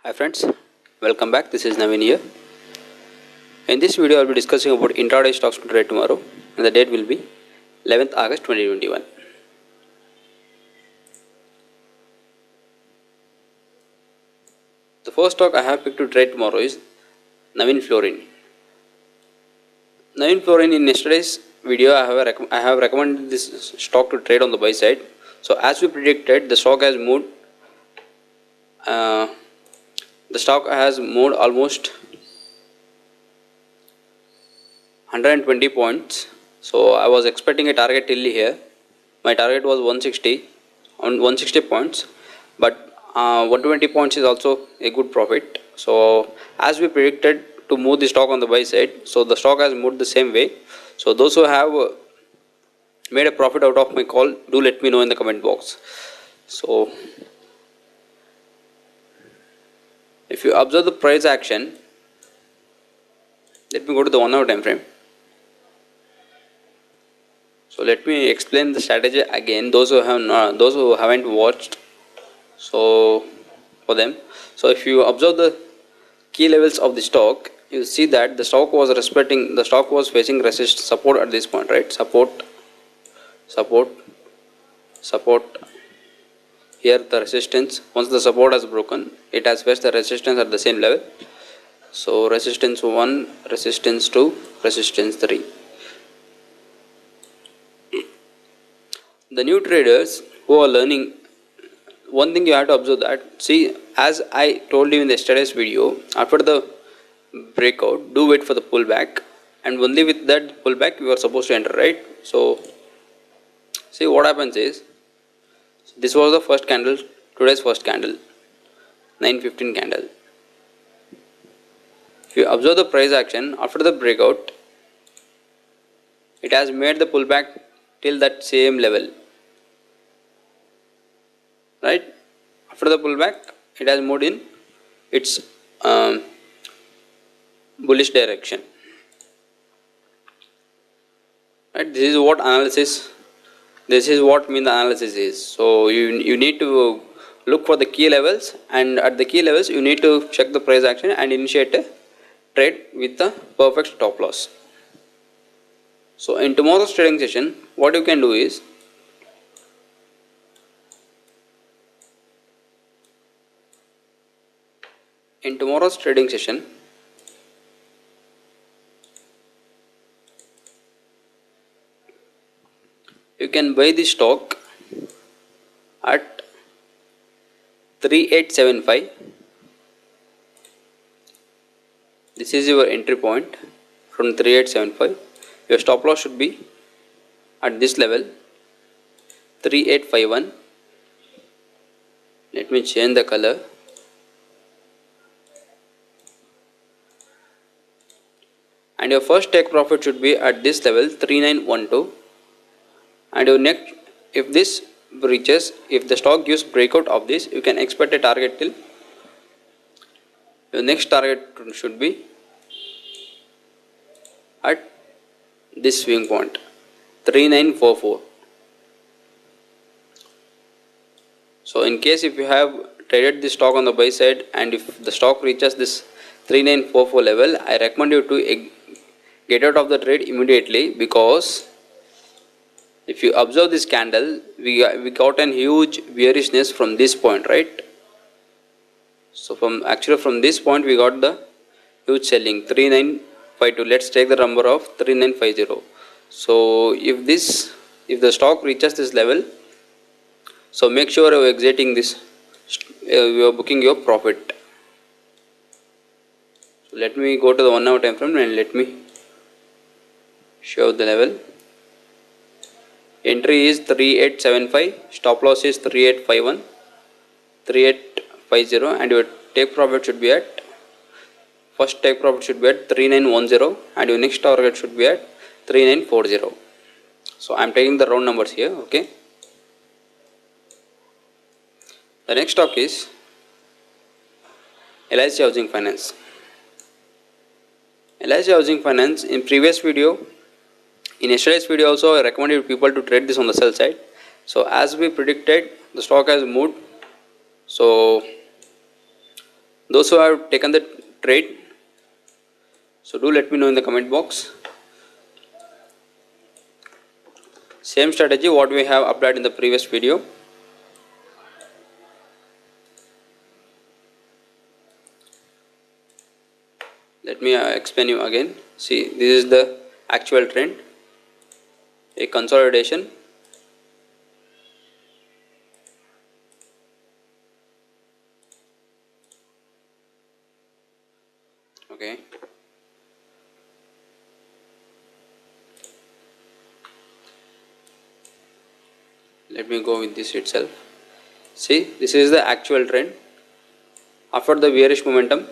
Hi friends, welcome back. This is Naveen here. In this video, I'll be discussing about intraday stocks to trade tomorrow, and the date will be 11th August 2021. The first stock I have picked to trade tomorrow is Navin Fluorine. Navin Fluorine, in yesterday's video, I have recommended this stock to trade on the buy side. So as we predicted, the stock has moved. Uh, the stock has moved almost 120 points. So I was expecting a target till here. My target was 160 on 160 points, but 120 points is also a good profit. So as we predicted to move the stock on the buy side, so the stock has moved the same way. So those who have made a profit out of my call, do let me know in the comment box. So if you observe the price action, let me go to the 1 hour time frame. So let me explain the strategy again. Those who haven't watched, so for them. So if you observe the key levels of the stock, you see that the stock was facing resist support at this point, right? Support. Here the resistance. Once the support has broken, it has faced the resistance at the same level. So resistance 1, resistance 2, resistance 3. The new traders who are learning, one thing you have to observe that, see, as I told you in yesterday's video, after the breakout, do wait for the pullback, and only with that pullback you are supposed to enter, right? So see what happens is, this was the first candle, today's first candle, 9:15 candle. If you observe the price action after the breakout, it has made the pullback till that same level, right? After the pullback, it has moved in its bullish direction, right? This is what mean the analysis is. So you need to look for the key levels, and at the key levels you need to check the price action and initiate a trade with the perfect stop loss. So in tomorrow's trading session, what you can do is, in tomorrow's trading session, you can buy the stock at 3875. This is your entry point from 3875. Your stop loss should be at this level, 3851. Let me change the color. And your first take profit should be at this level, 3912. And your next, if this breaches, if the stock gives breakout of this, you can expect a target till, your next target should be at this swing point, 3944. So in case if you have traded this stock on the buy side, and if the stock reaches this 3944 level, I recommend you to get out of the trade immediately, because if you observe this candle, we got a huge bearishness from this point, right? So from this point we got the huge selling, 3952. Let's take the number of 3950. So if the stock reaches this level, so make sure you are exiting this, you are booking your profit. So let me go to the 1 hour time frame and let me show the level. Entry is 3875, stop loss is 3851, 3850, and your take profit should be at, first take profit should be at 3910, and your next target should be at 3940. So I am taking the round numbers here, okay. The next stock is LIC Housing Finance. LIC Housing Finance, in previous video, in yesterday's video also, I recommended people to trade this on the sell side. So as we predicted, the stock has moved. So Those who have taken the trade, so do let me know in the comment box. Same strategy what we have applied in the previous video. Let me explain you again. See, this is the actual trend, a consolidation. Okay. Let me go with this itself. See, this is the actual trend. After the bearish momentum,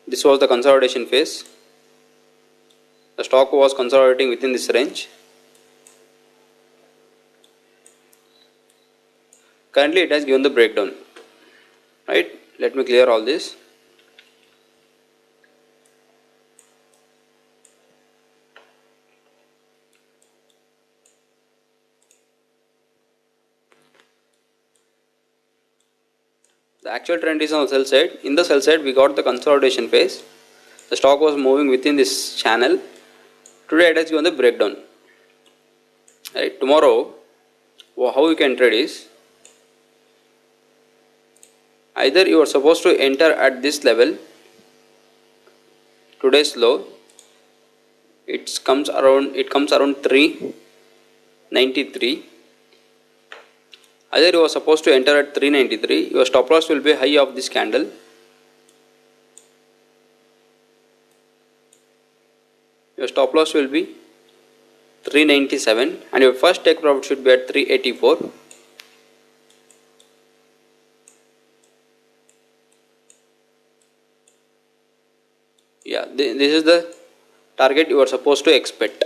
this was the consolidation phase. The stock was consolidating within this range. Currently, it has given the breakdown. Right? Let me clear all this. The actual trend is on the sell side. In the sell side, we got the consolidation phase. The stock was moving within this channel. Today, it has given the breakdown. Right? Tomorrow, how you can trade is, either you are supposed to enter at this level, today's low, it comes around 393. Either you are supposed to enter at 393, your stop loss will be high of this candle. Your stop loss will be 397 and your first take profit should be at 384. Yeah, this is the target you are supposed to expect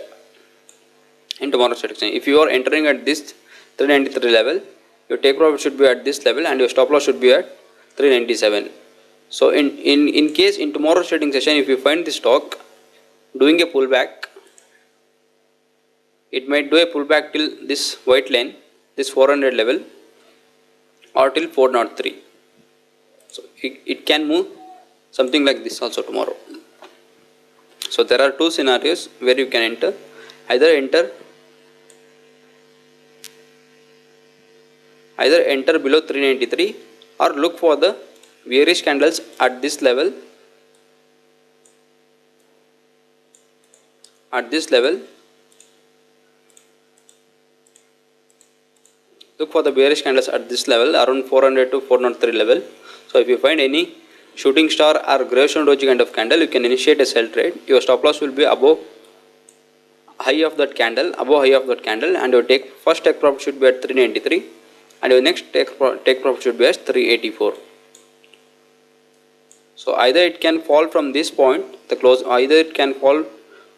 in tomorrow's prediction. If you are entering at this 393 level, your take profit should be at this level and your stop loss should be at 397. So in case in tomorrow's trading session, if you find the stock doing a pullback, it might do a pullback till this white line, this 400 level, or till 403. So it can move something like this also tomorrow. So there are two scenarios where you can enter. Either enter below 393 or look for the bearish candles at this level. Look for the bearish candles at this level around 400 to 403 level. So if you find any shooting star or gravestone doji kind of candle, you can initiate a sell trade. Your stop loss will be above high of that candle, and your first take profit should be at 393 and your next take profit should be at 384. So either it can fall from this point, either it can fall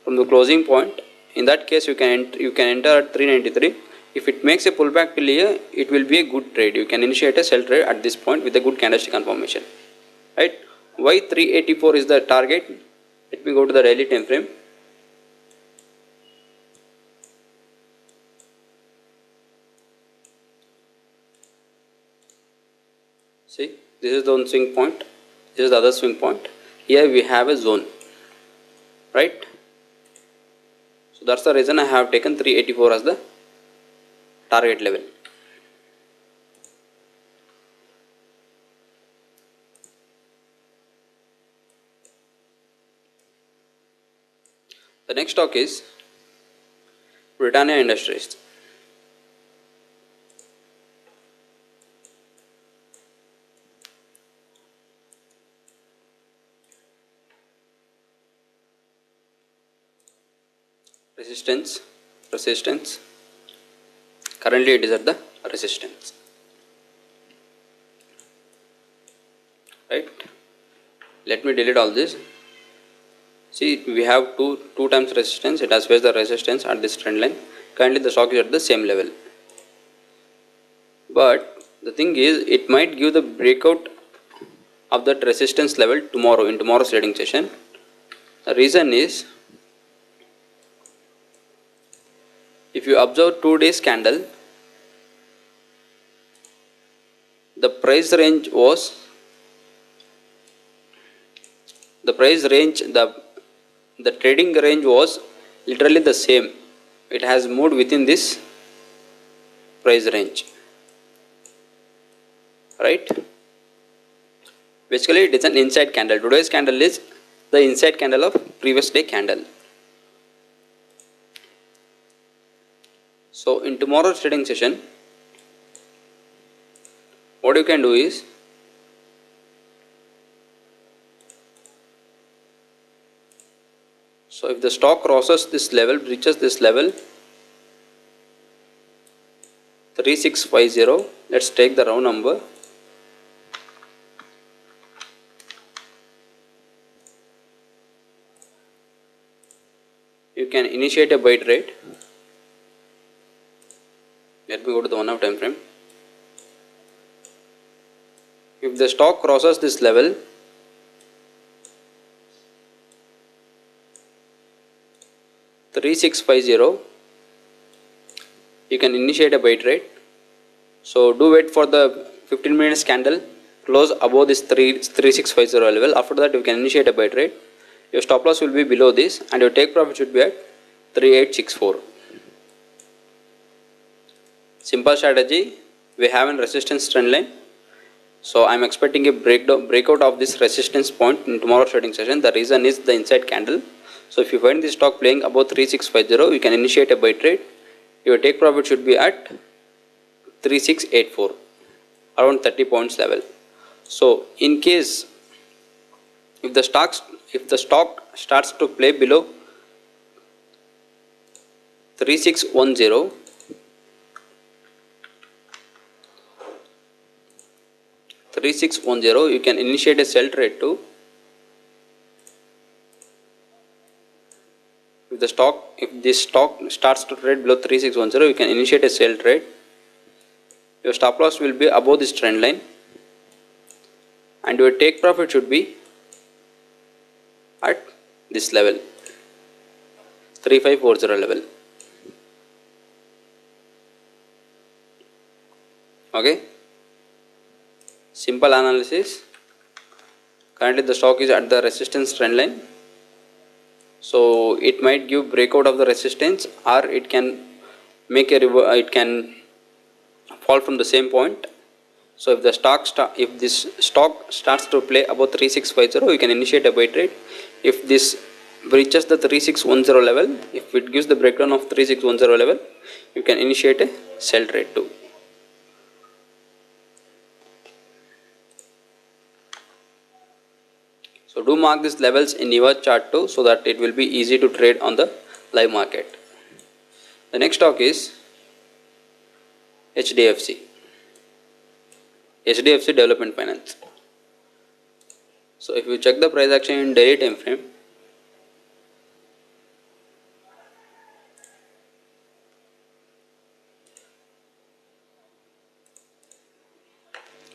from the closing point. In that case, you can enter at 393. If it makes a pullback till here, it will be a good trade. You can initiate a sell trade at this point with a good candlestick confirmation. Right? Why 384 is the target? Let me go to the daily time frame. See, this is the one swing point. This is the other swing point. Here we have a zone. Right? So that's the reason I have taken 384 as the target level. The next stock is Britannia Industries. Resistance. Currently it is at the resistance. Right? Let me delete all this. See, we have two times resistance. It has faced the resistance at this trend line. Currently the stock is at the same level. But the thing is, it might give the breakout of that resistance level tomorrow in tomorrow's trading session. The reason is, if you observe 2 days candle, the price range was the price range the trading range was literally the same. It has moved within this price range, right? Basically it is an inside candle. Today's candle is the inside candle of previous day candle. So in tomorrow's trading session, what you can do is, so if the stock crosses this level, reaches this level 3650, let's take the round number. You can initiate a buy trade. Let me go to the 1 hour time frame. If the stock crosses this level, $3650, you can initiate a buy trade. So do wait for the 15 minutes candle close above this 3650 level. After that you can initiate a buy trade. Your stop loss will be below this and your take profit should be at 3864. Simple strategy. We have a resistance trend line. So I am expecting a breakout of this resistance point in tomorrow's trading session. The reason is the inside candle. So if you find this stock playing above 3650, you can initiate a buy trade. Your take profit should be at 3684, around 30 points level. So in case if the stock starts to play below 3610, you can initiate a sell trade too. If this stock starts to trade below 3610, you can initiate a sell trade. Your stop loss will be above this trend line and your take profit should be at this level, 3540 level. Okay, simple analysis. Currently the stock is at the resistance trend line, so it might give breakout of the resistance, or it can make it can fall from the same point. So if this stock starts to play above 3650, you can initiate a buy trade. If this breaches the 3610 level, if it gives the breakdown of 3610 level, you can initiate a sell trade too. So do mark these levels in your chart too, so that it will be easy to trade on the live market. The next stock is HDFC Development Finance. So if you check the price action in daily time frame,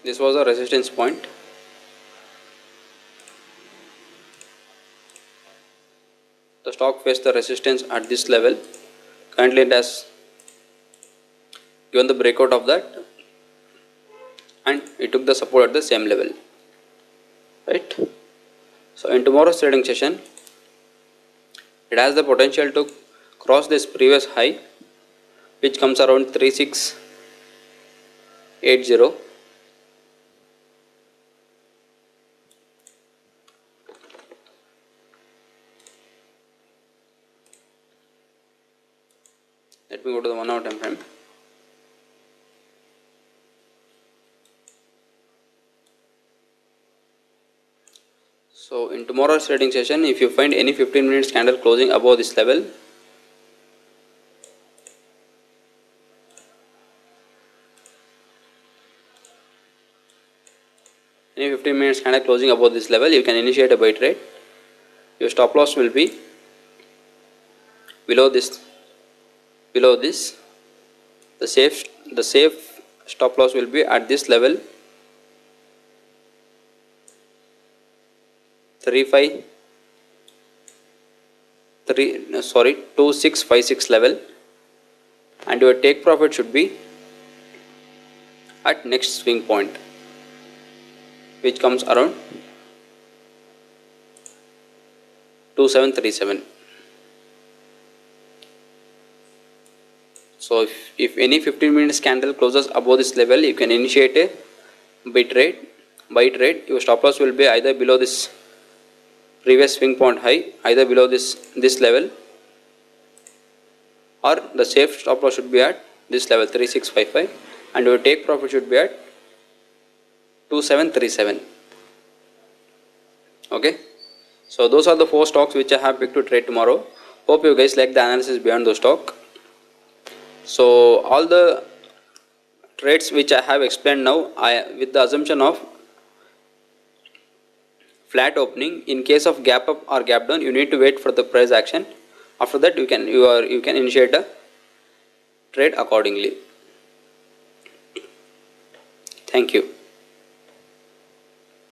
this was a resistance point. The stock faced the resistance at this level. Currently it has given the breakout of that and it took the support at the same level, right? So in tomorrow's trading session, it has the potential to cross this previous high, which comes around 3680. Let me go to the 1 hour time frame. So in tomorrow's trading session, if you find any 15 minutes candle closing above this level, you can initiate a buy trade. Your stop loss will be below this. The safe stop loss will be at this level, 2656 level, and your take profit should be at next swing point, which comes around 2737. So if any 15 minutes candle closes above this level, you can initiate a buy trade. Your stop loss will be either below this previous swing point high, either below this level, or the safe stop loss should be at this level 3655, and your take profit should be at 2737. Okay, so those are the 4 stocks which I have picked to trade tomorrow. Hope you guys like the analysis behind those stock. So all the trades which I have explained now, with the assumption of flat opening. In case of gap up or gap down, you need to wait for the price action. After that, you can initiate a trade accordingly. Thank you.